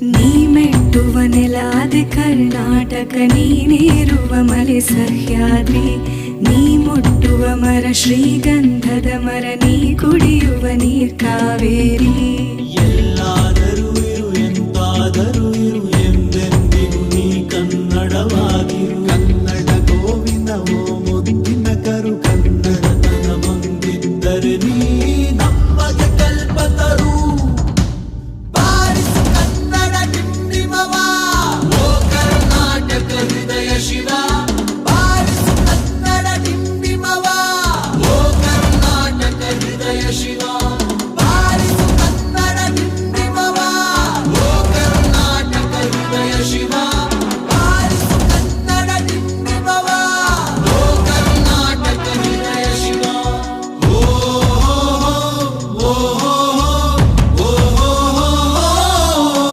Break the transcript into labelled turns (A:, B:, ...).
A: ನೀ ಮೆಟ್ಟುವ ನೆಲಾದೆ ಕರ್ನಾಟಕ, ನೀನೇರುವ ಮಲೆ ಸಹ್ಯಾದ್ರಿ, ನೀ ಮುಟ್ಟುವ ಮರ ಶ್ರೀಗಂಧದ ಮರ, ನೀ ಕುಡಿಯುವ ನೀರ್ ಕಾವೇರಿ.
B: ಎಲ್ಲ